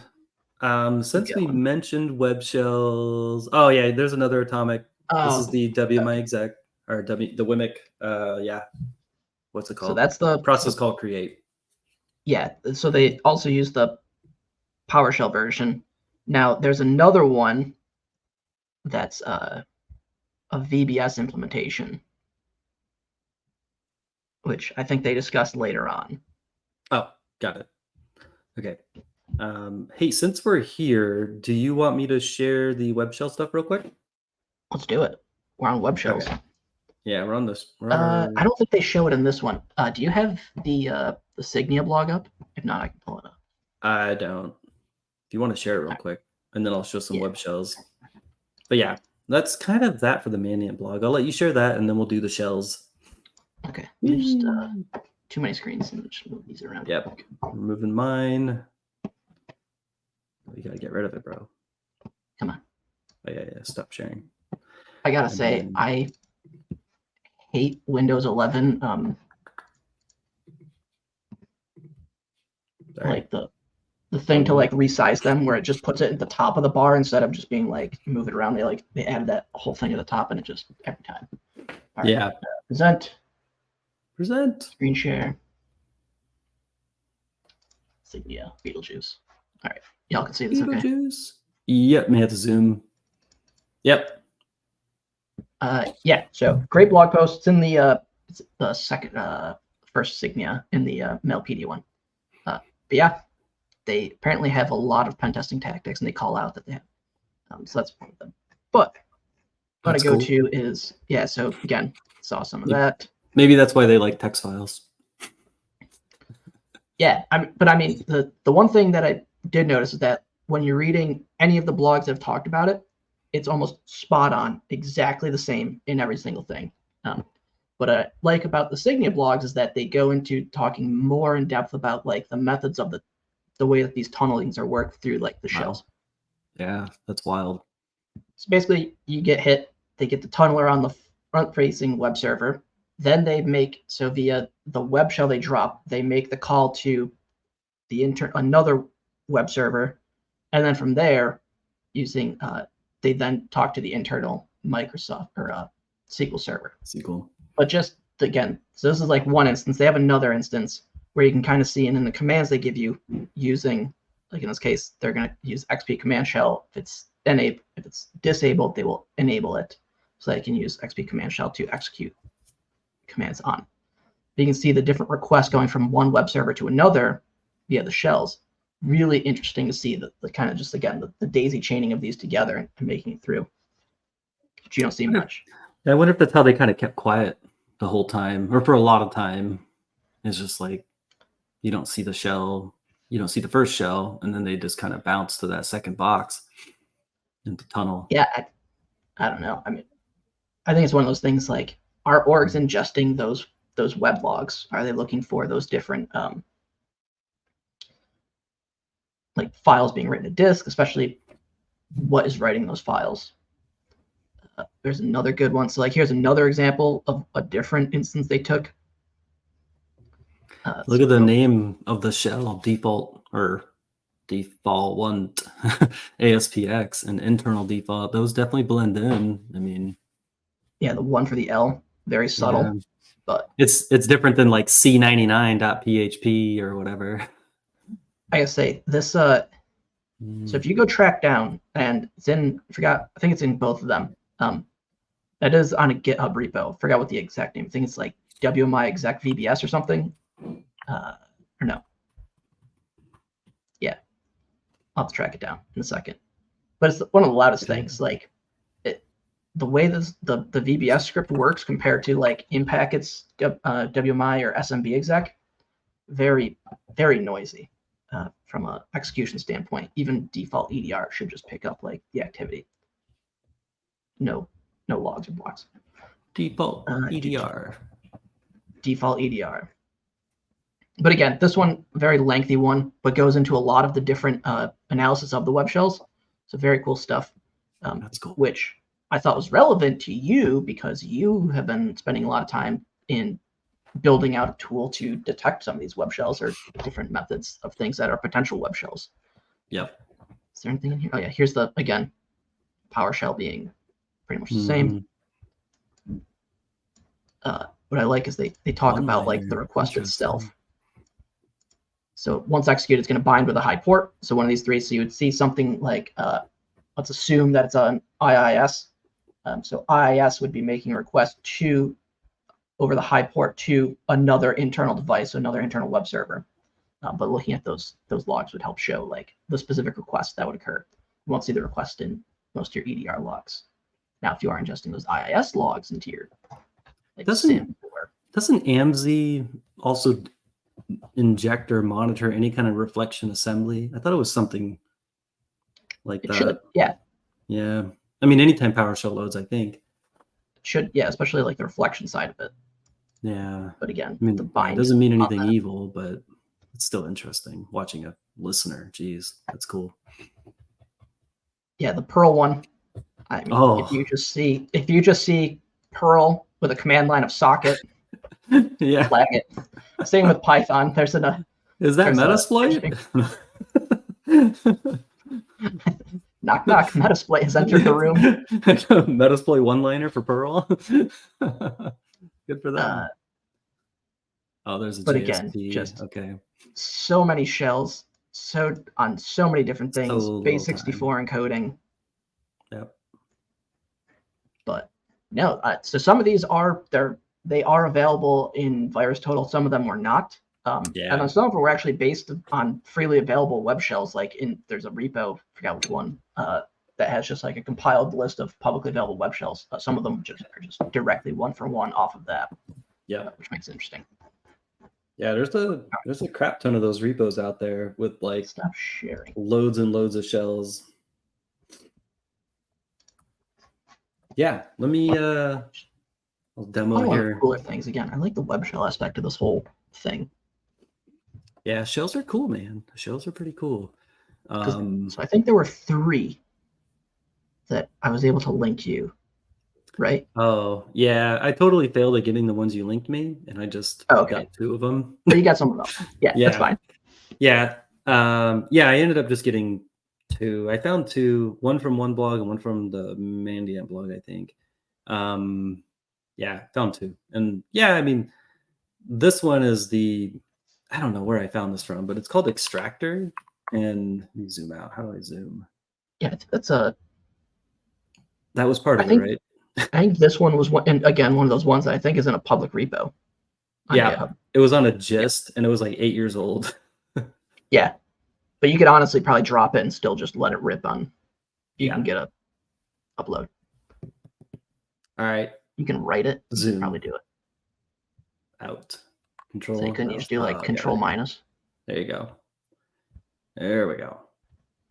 since we mentioned web shells, there's another atomic. This is the WMI exec or the WMIC. What's it called? So that's the process called create. Yeah. So they also use the PowerShell version. Now there's another one that's a VBS implementation, which I think they discussed later on. Oh, got it. Okay. Hey, since we're here, do you want me to share the web shell stuff real quick? Let's do it. We're on web shells. Okay. Yeah, we're on this. I don't think they show it in this one. Do you have the Signia blog up? If not, I can pull it up. I don't. If you want to share it real quick, and then I'll show some web shells. But yeah, that's kind of that for the Mandiant blog. I'll let you share that, and then we'll do the shells. Okay. Just too many screens, and just move these around. Yep. Removing mine. You gotta get rid of it, bro. Come on. Oh, yeah. Stop sharing. I gotta say, I hate Windows 11. Like the thing to like resize them, where it just puts it at the top of the bar instead of just being like move it around. They added that whole thing at the top, and it just every time. All right. Yeah. Present. Screen share. Signia Beetlejuice. All right. Y'all can see this. Beetlejuice. Okay. Yep. May have to zoom. Yep. So great blog post. It's in the first Signia in the Mailpedia one. But yeah, they apparently have a lot of pen testing tactics, and they call out that they have. So that's one of them. But what I go to is So again, saw some of that. Maybe that's why they like text files. Yeah, the one thing that I did notice is that when you're reading any of the blogs that have talked about it, it's almost spot on, exactly the same in every single thing. What I like about the Signia blogs is that they go into talking more in depth about like the methods of the way that these tunnelings are worked through like the shells. Yeah, that's wild. So basically, you get hit. They get the tunneler on the front-facing web server. Then they make via the web shell they drop, they make the call to the another web server, and then from there, using they then talk to the internal Microsoft or SQL server. SQL. But just again, so this is like one instance. They have another instance where you can kind of see, and in the commands they give you using, like in this case, they're going to use XP command shell. If it's disabled, they will enable it, so they can use XP command shell to execute commands on. You can see the different requests going from one web server to another via the shells. Really interesting to see the kind of just, again, the daisy chaining of these together and making it through. But you don't see much. I wonder if that's how they kind of kept quiet the whole time, or for a lot of time. It's just like you don't see the shell, you don't see the first shell, and then they just kind of bounce to that second box into tunnel. Yeah, I don't know. I think it's one of those things like, are orgs ingesting those web logs? Are they looking for those different like files being written to disk, especially what is writing those files. There's another good one. So like here's another example of a different instance they took. Look at the name of the shell, default one ASPX and internal default. Those definitely blend in. I mean, yeah, the one for the L, very subtle, yeah. but it's different than like C99.php or whatever. I gotta say this. So if you go track down, and it's in, I think it's in both of them. That is on a GitHub repo. Forgot what the exact name. I think it's like WMI exec VBS or something. Or no. Yeah, I'll have to track it down in a second. But it's one of the loudest things. Like the way the VBS script works compared to like Impacket's WMI or SMB exec, very, very noisy from an execution standpoint. Even default EDR should just pick up like the activity. No logs or blocks. Default EDR. Default EDR. But again, this one, very lengthy one, but goes into a lot of the different analysis of the web shells. So very cool stuff. That's cool. Which I thought was relevant to you because you have been spending a lot of time in building out a tool to detect some of these web shells or different methods of things that are potential web shells. Yep. Is there anything in here? Oh yeah, here's the, again, PowerShell being pretty much the same. What I like is they talk about like the request itself. So once executed, it's going to bind with a high port. So one of these three. So you would see something like, let's assume that it's an IIS. So IIS would be making a request over the high port to another internal device, so another internal web server. But looking at those logs would help show like the specific request that would occur. You won't see the request in most of your EDR logs. Now, if you are ingesting those IIS logs into your like, doesn't AMSI also inject or monitor any kind of reflection assembly? I thought it was something like that. Should, yeah. Yeah. I mean, anytime PowerShell loads, I think. It should, yeah, especially like the reflection side of it. Yeah. But again, I mean, the bind it doesn't mean anything evil, but it's still interesting watching a listener. Geez, that's cool. Yeah, the Perl one. I mean, if you just see Perl with a command line of socket, yeah, flag it. Same with Python. There's is that Metasploit? Knock knock. Metasploit has entered the room. Metasploit one-liner for Perl. Good for them. Oh, there's a JSP. Again, just okay. So many shells, on so many different things. Base64 encoding. Yep. But no, so some of these they are available in VirusTotal. Some of them were not. And then some of them were actually based on freely available web shells. Like there's a repo, I forgot which one, that has just like a compiled list of publicly available web shells. Some of them are just directly one for one off of that. Yeah, which makes it interesting. Yeah, there's a crap ton of those repos out there with like stop sharing loads and loads of shells. Yeah, let me I'll demo here. Cooler things again. I like the web shell aspect of this whole thing. Yeah, shells are cool, man. Shells are pretty cool. So I think there were 3 that I was able to link you, right? Oh, yeah. I totally failed at getting the ones you linked me, and I just got 2 of them. But you got some of them. Yeah, that's fine. Yeah. I ended up just getting 2. I found 2, one from one blog and one from the Mandiant blog, I think. Found 2. And yeah, I mean, this one is I don't know where I found this from, but it's called Extractor. And let me zoom out. How do I zoom? Yeah, that was part of it, right? I think this one was one of those ones that I think is in a public repo. Yeah, GitHub. It was on a gist, and it was like 8 years old. Yeah, but you could honestly probably drop it and still just let it rip on. You can get a upload. All right. You can write it. Zoom. You can probably do it. Out. Control. So you couldn't just do like control minus. There you go. There we go.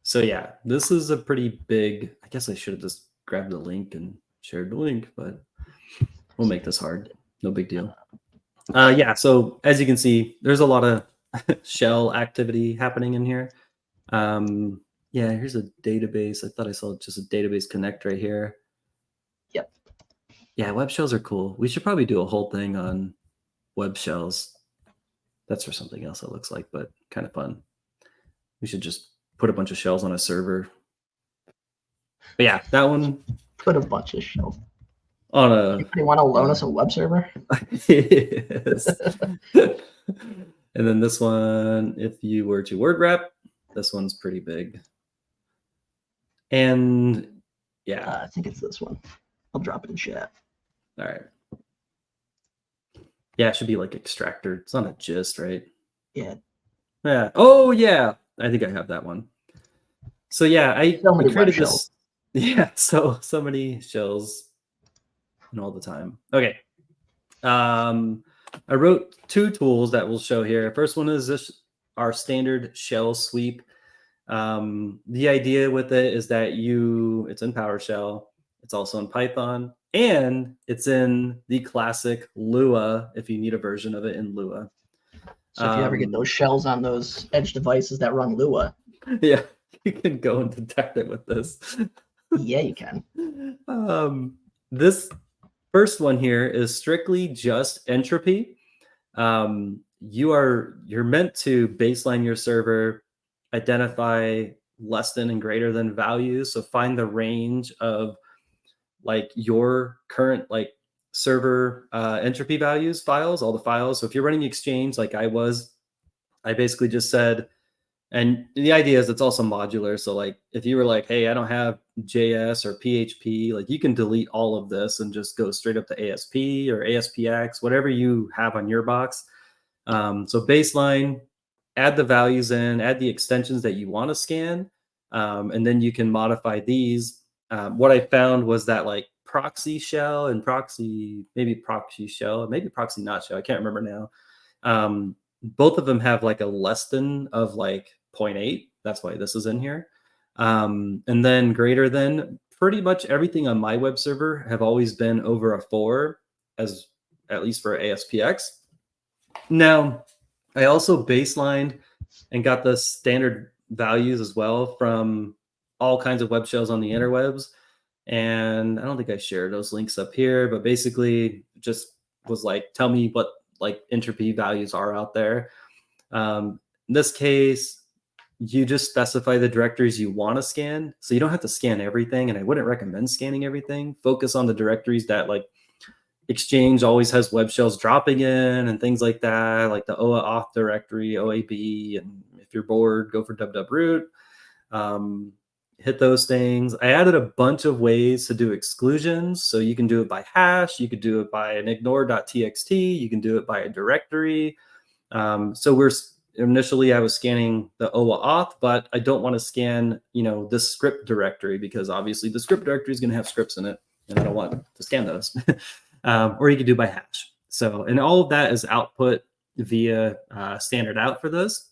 So yeah, this is a pretty big. I guess I should have just grabbed the link and shared the link, but we'll make this hard. No big deal. So as you can see, there's a lot of shell activity happening in here. Yeah, here's a database. I thought I saw just a database connect right here. Yep. Yeah, web shells are cool. We should probably do a whole thing on web shells. That's for something else, it looks like, but kind of fun. We should just put a bunch of shells on a server. But yeah, that one. Put a bunch of shells. On a. Anybody want to loan us a web server? Yes. And then this one, if you were to word wrap, this one's pretty big. And yeah. I think it's this one. I'll drop it in chat. All right. Yeah, it should be like extractor. It's not a gist, right? Yeah. Yeah. Oh, yeah. I think I have that one. So yeah, I created this. Yeah. So many shells and all the time. Okay. I wrote 2 tools that we'll show here. First one is this, our standard shell sweep. The idea with it is that it's in PowerShell. It's also in Python, and it's in the classic Lua if you need a version of it in Lua. So if you ever get those shells on those edge devices that run Lua, yeah, you can go and detect it with this. Yeah, you can. This first one here is strictly just entropy. You're meant to baseline your server, identify less than and greater than values. So find the range of like your current like server entropy values files, all the files. So if you're running Exchange like I basically just said, and the idea is it's also modular. So like if you were like, hey, I don't have JS or PHP, like you can delete all of this and just go straight up to ASP or ASPX, whatever you have on your box. So baseline, add the values in, add the extensions that you want to scan, and then you can modify these. What I found was that like proxy shell and maybe proxy shell, maybe proxy not shell, I can't remember now. Both of them have like a less than of like 0.8. That's why this is in here. And then greater than, pretty much everything on my web server have always been over a 4, as at least for ASPX. Now, I also baselined and got the standard values as well from all kinds of web shells on the interwebs. And I don't think I shared those links up here, but basically just was like, tell me what like entropy values are out there. In this case, you just specify the directories you want to scan. So you don't have to scan everything. And I wouldn't recommend scanning everything. Focus on the directories that like Exchange always has web shells dropping in and things like that, like the OA auth directory, OAB. And if you're bored, go for www root. Hit those things. I added a bunch of ways to do exclusions. So you can do it by hash. You could do it by an ignore.txt. You can do it by a directory. So initially I was scanning the OA auth, but I don't want to scan, this script directory because obviously the script directory is going to have scripts in it and I don't want to scan those. Or you could do by hash. So, and all of that is output via standard out for this.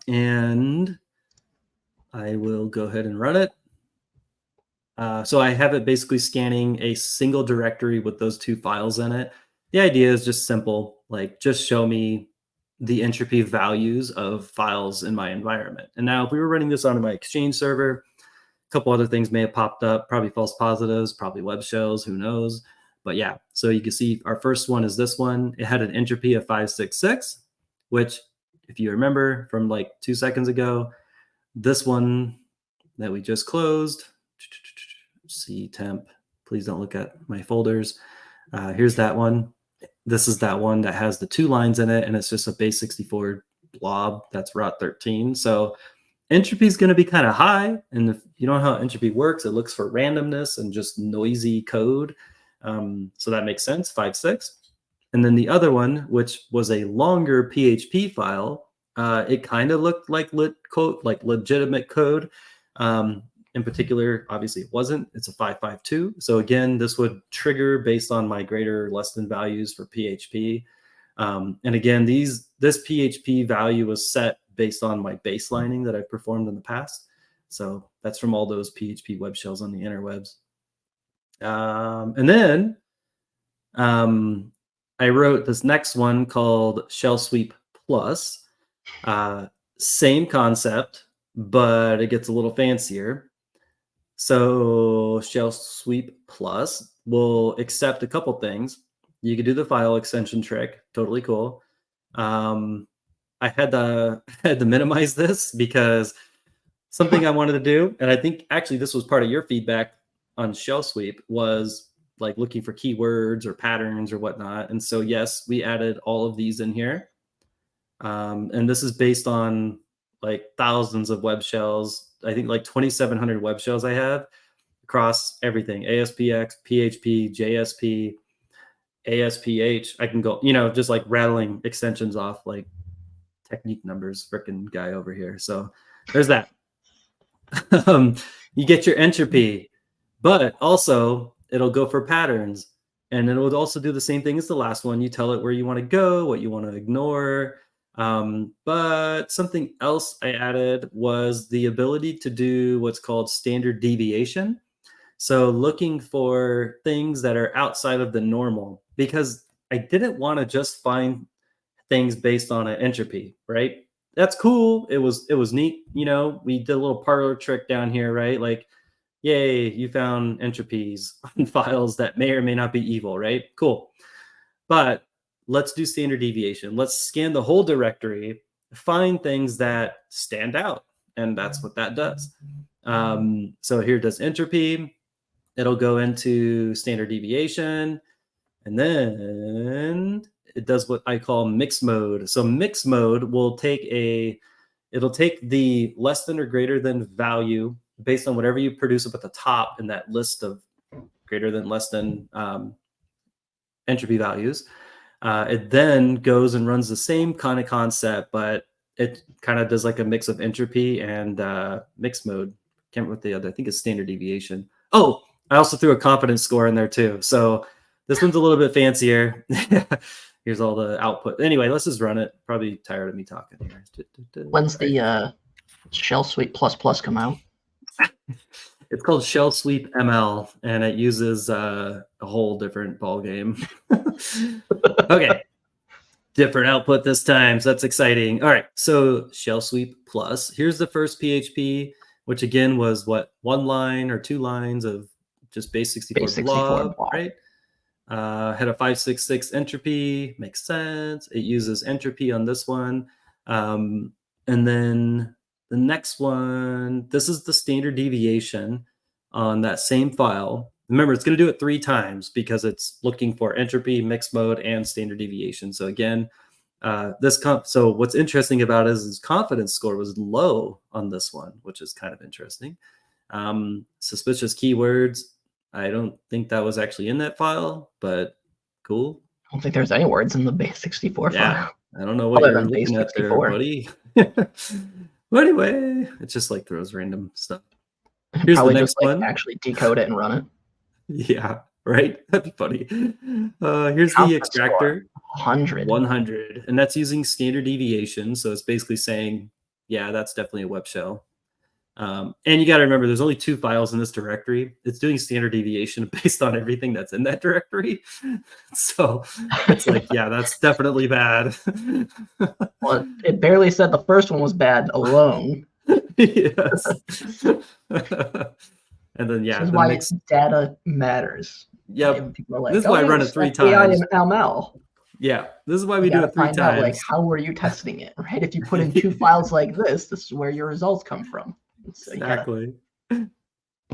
And I will go ahead and run it. So I have it basically scanning a single directory with those 2 files in it. The idea is just simple, like just show me the entropy values of files in my environment. And now if we were running this on my Exchange server, a couple other things may have popped up, probably false positives, probably web shells, who knows. But yeah, so you can see our first one is this one. It had an entropy of 566, which if you remember from like 2 seconds ago, this one that we just closed, C temp, please don't look at my folders. Here's that one. This is that one that has the 2 lines in it, and it's just a base 64 blob that's rot 13. So entropy is going to be kind of high. And if you don't know how entropy works, it looks for randomness and just noisy code. So that makes sense, 5.6. And then the other one, which was a longer PHP file, it kind of looked like legitimate code. In particular, obviously it wasn't. It's a 552. So again, this would trigger based on my greater less than values for PHP. And again, this PHP value was set based on my baselining that I've performed in the past. So that's from all those PHP web shells on the interwebs. And then I wrote this next one called Shell Sweep Plus. Same concept, but it gets a little fancier. So Shell Sweep Plus will accept a couple things. You can do the file extension trick, totally cool. I had to minimize this because something I wanted to do, and I think actually this was part of your feedback on Shell Sweep, was like looking for keywords or patterns or whatnot. And so yes, we added all of these in here. And this is based on like thousands of web shells. I think like 2,700 web shells I have across everything: ASPX, PHP, JSP, ASPH. I can go, just like rattling extensions off like technique numbers, freaking guy over here. So there's that. You get your entropy, but also it'll go for patterns, and it will also do the same thing as the last one. You tell it where you want to go, what you want to ignore. But something else I added was the ability to do what's called standard deviation. So looking for things that are outside of the normal, because I didn't want to just find things based on an entropy, right? That's cool. It was neat. We did a little parlor trick down here, right? Like, yay, you found entropies on files that may or may not be evil, right? Cool. But let's do standard deviation. Let's scan the whole directory, find things that stand out. And that's what that does. So here it does entropy. It'll go into standard deviation. And then it does what I call mixed mode. So mixed mode will it'll take the less than or greater than value based on whatever you produce up at the top in that list of greater than, less than entropy values. It then goes and runs the same kind of concept, but it kind of does like a mix of entropy and mixed mode. Can't remember what the other, I think it's standard deviation. Oh, I also threw a confidence score in there too. So this one's a little bit fancier. Here's all the output. Anyway, let's just run it. Probably tired of me talking here. When's the Shell Sweep + come out? It's called Shell Sweep ML, and it uses a whole different ball game. Okay, different output this time, so that's exciting. All right, so Shell Sweep Plus. Here's the first PHP, which again was what, 1 line or 2 lines of just base64 blob, right? Had a 566 entropy, makes sense. It uses entropy on this one. And then the next one, this is the standard deviation on that same file. Remember, it's going to do it 3 times because it's looking for entropy, mixed mode, and standard deviation. So again, so what's interesting about it is his confidence score was low on this one, which is kind of interesting. Suspicious keywords, I don't think that was actually in that file, but cool. I don't think there's any words in the base64 file. I don't know what you're looking at there, buddy. Well, anyway, it just like throws random stuff. Here's the next one. Actually decode it and run it. Yeah, right. That'd be funny. Here's the extractor. 100. And that's using standard deviation. So it's basically saying, yeah, that's definitely a web shell. And you got to remember, there's only 2 files in this directory. It's doing standard deviation based on everything that's in that directory. So it's like, yeah, that's definitely bad. Well, it barely said the first one was bad alone. Yes. And then, yeah. This is why data matters. Yeah. Like, this is why I run it 3 times. ML. Yeah, this is why we do it 3 times. Out, like, how are you testing it, right? If you put in 2 files like this is where your results come from. So exactly. You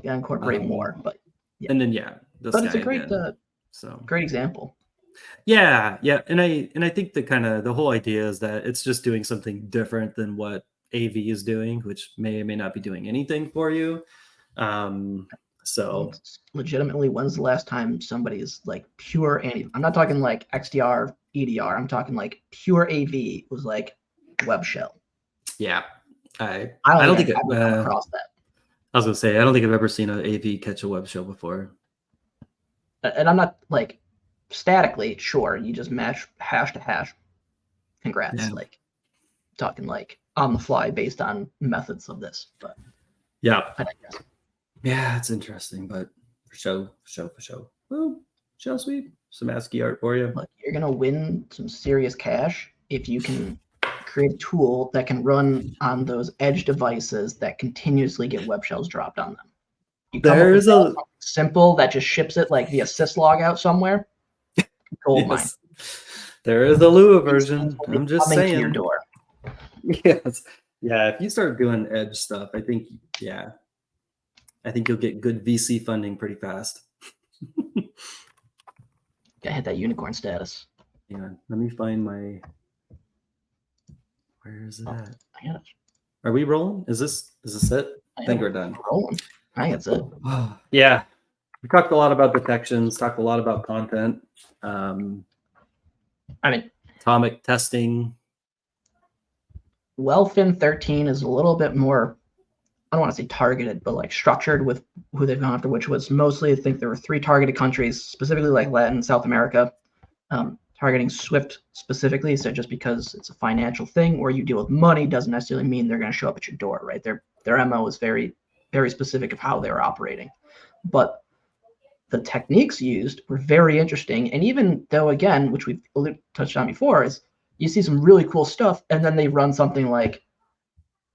gotta incorporate more, but yeah. And then but it's a great great example. Yeah, and I think the whole idea is that it's just doing something different than what AV is doing, which may or may not be doing anything for you. So legitimately, when's the last time somebody's like pure I'm not talking like XDR, EDR. I'm talking like pure AV was like web shell. Yeah. I don't think I've come across that. I was gonna say, I don't think I've ever seen an AV catch a web shell before. And I'm not like statically, sure, you just match hash to hash. Congrats. Yeah. Like talking like on the fly based on methods of this. But yeah. I guess. Yeah, it's interesting, but for show. Well, Shell Sweep, some ASCII art for you. Look, you're gonna win some serious cash if you can create a tool that can run on those edge devices that continuously get web shells dropped on them. You come up with something simple that just ships it like via syslog out somewhere. Gold mine. There is a Lua version. I'm just saying. To your door. Yes. Yeah. If you start doing edge stuff, I think you'll get good VC funding pretty fast. Gotta hit that unicorn status. Yeah. Let me find my. Where is it at? I got it. Are we rolling? Is this it? I think we're done. Rolling. I think that's it. Yeah. We talked a lot about detections, talked a lot about content. Atomic testing. Well, FIN13 is a little bit more, I don't want to say targeted, but like structured with who they've gone after, which was mostly, I think there were 3 targeted countries, specifically like Latin and South America, targeting SWIFT specifically. So just because it's a financial thing where you deal with money doesn't necessarily mean they're going to show up at your door, right? Their MO is very, very specific of how they're operating. But the techniques used were very interesting. And even though, again, which we've touched on before, is you see some really cool stuff, and then they run something like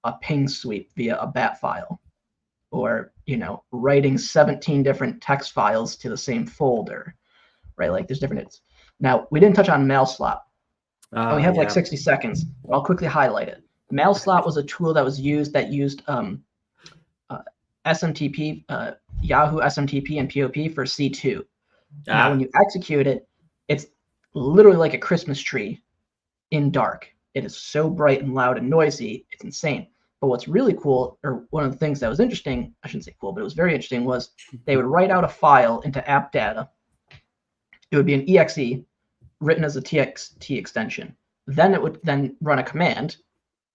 a ping sweep via a bat file, or, writing 17 different text files to the same folder, right? Like there's different hits. Now, we didn't touch on mail slot. We have like 60 seconds. I'll quickly highlight it. Mail slot was a tool that used SMTP, Yahoo SMTP and POP for C2. Now, when you execute it, it's literally like a Christmas tree in dark. It is so bright and loud and noisy. It's insane. But what's really cool, or one of the things that was interesting, I shouldn't say cool, but it was very interesting, was they would write out a file into app data. It would be an exe written as a txt extension. Then it would then run a command,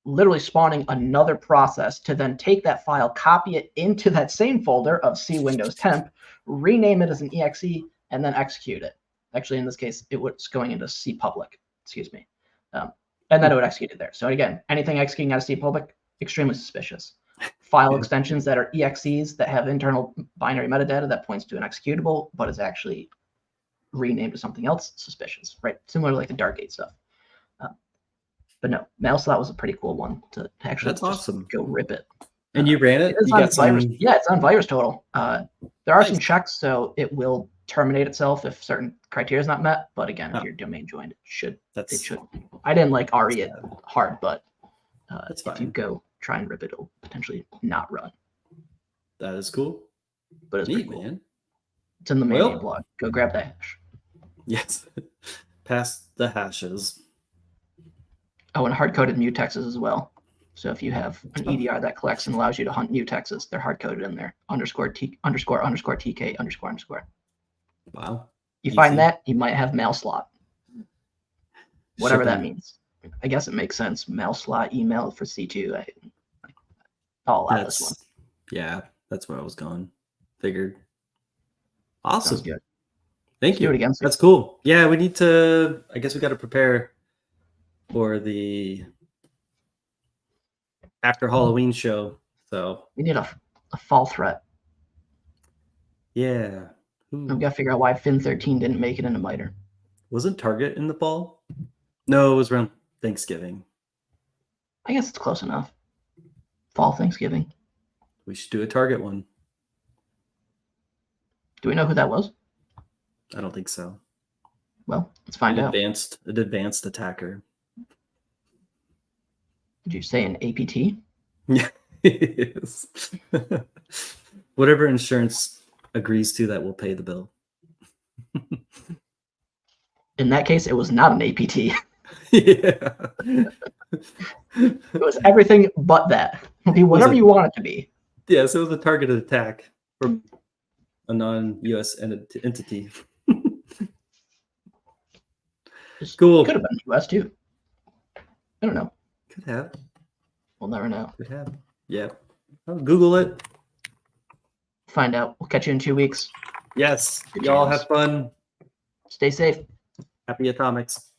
literally spawning another process to then take that file, copy it into that same folder of C Windows temp, rename it as an exe, and then execute it. Actually, in this case, it was going into C public, and then it would execute it there. So again, anything executing out of C public, extremely suspicious. File extensions that are exes that have internal binary metadata that points to an executable, but is actually renamed to something else, suspicious, right? Similar to like the Darkgate stuff. But no, mail slot was a pretty cool one to actually go rip it. And you ran it? It's on virus. Yeah, it's on VirusTotal. There are some checks, so it will terminate itself if certain criteria is not met. But again, if you're domain joined, it should. I didn't like RE it hard, but if you go try and rip it, it'll potentially not run. That is cool. But it's neat, cool. Man. It's in the main blog. Go grab that hash. Yes. Pass the hashes. Oh, and hard-coded mutexes as well. So if you have an EDR that collects and allows you to hunt mutexes, they're hard-coded in there. _TK __. Wow. You find that, you might have mail slot. Whatever that means. I guess it makes sense. Mail slot, email for C2. I'll allow this one. Yeah, that's where I was going. Figured. Awesome. Sounds good. Thank you. Do it again. That's cool. Yeah, we need to, I guess we got to prepare for the after Halloween show. So we need a fall threat. Yeah. I've got to figure out why FIN13 didn't make it into MITRE. Wasn't Target in the fall? No, it was around Thanksgiving. I guess it's close enough. Fall Thanksgiving. We should do a Target one. Do we know who that was? I don't think so. Well, let's find out. An advanced attacker. Did you say an APT? Yeah, it is. Whatever insurance agrees to, that will pay the bill. In that case, it was not an APT. Yeah. It was everything but that. It'll be whatever you want it to be. Yeah, so it was a targeted attack for a non-US entity. Cool. Could have been US too. I don't know. Could have. We'll never know. Could have. Yeah. I'll Google it. Find out. We'll catch you in 2 weeks. Yes. Y'all have fun. Stay safe. Happy atomics.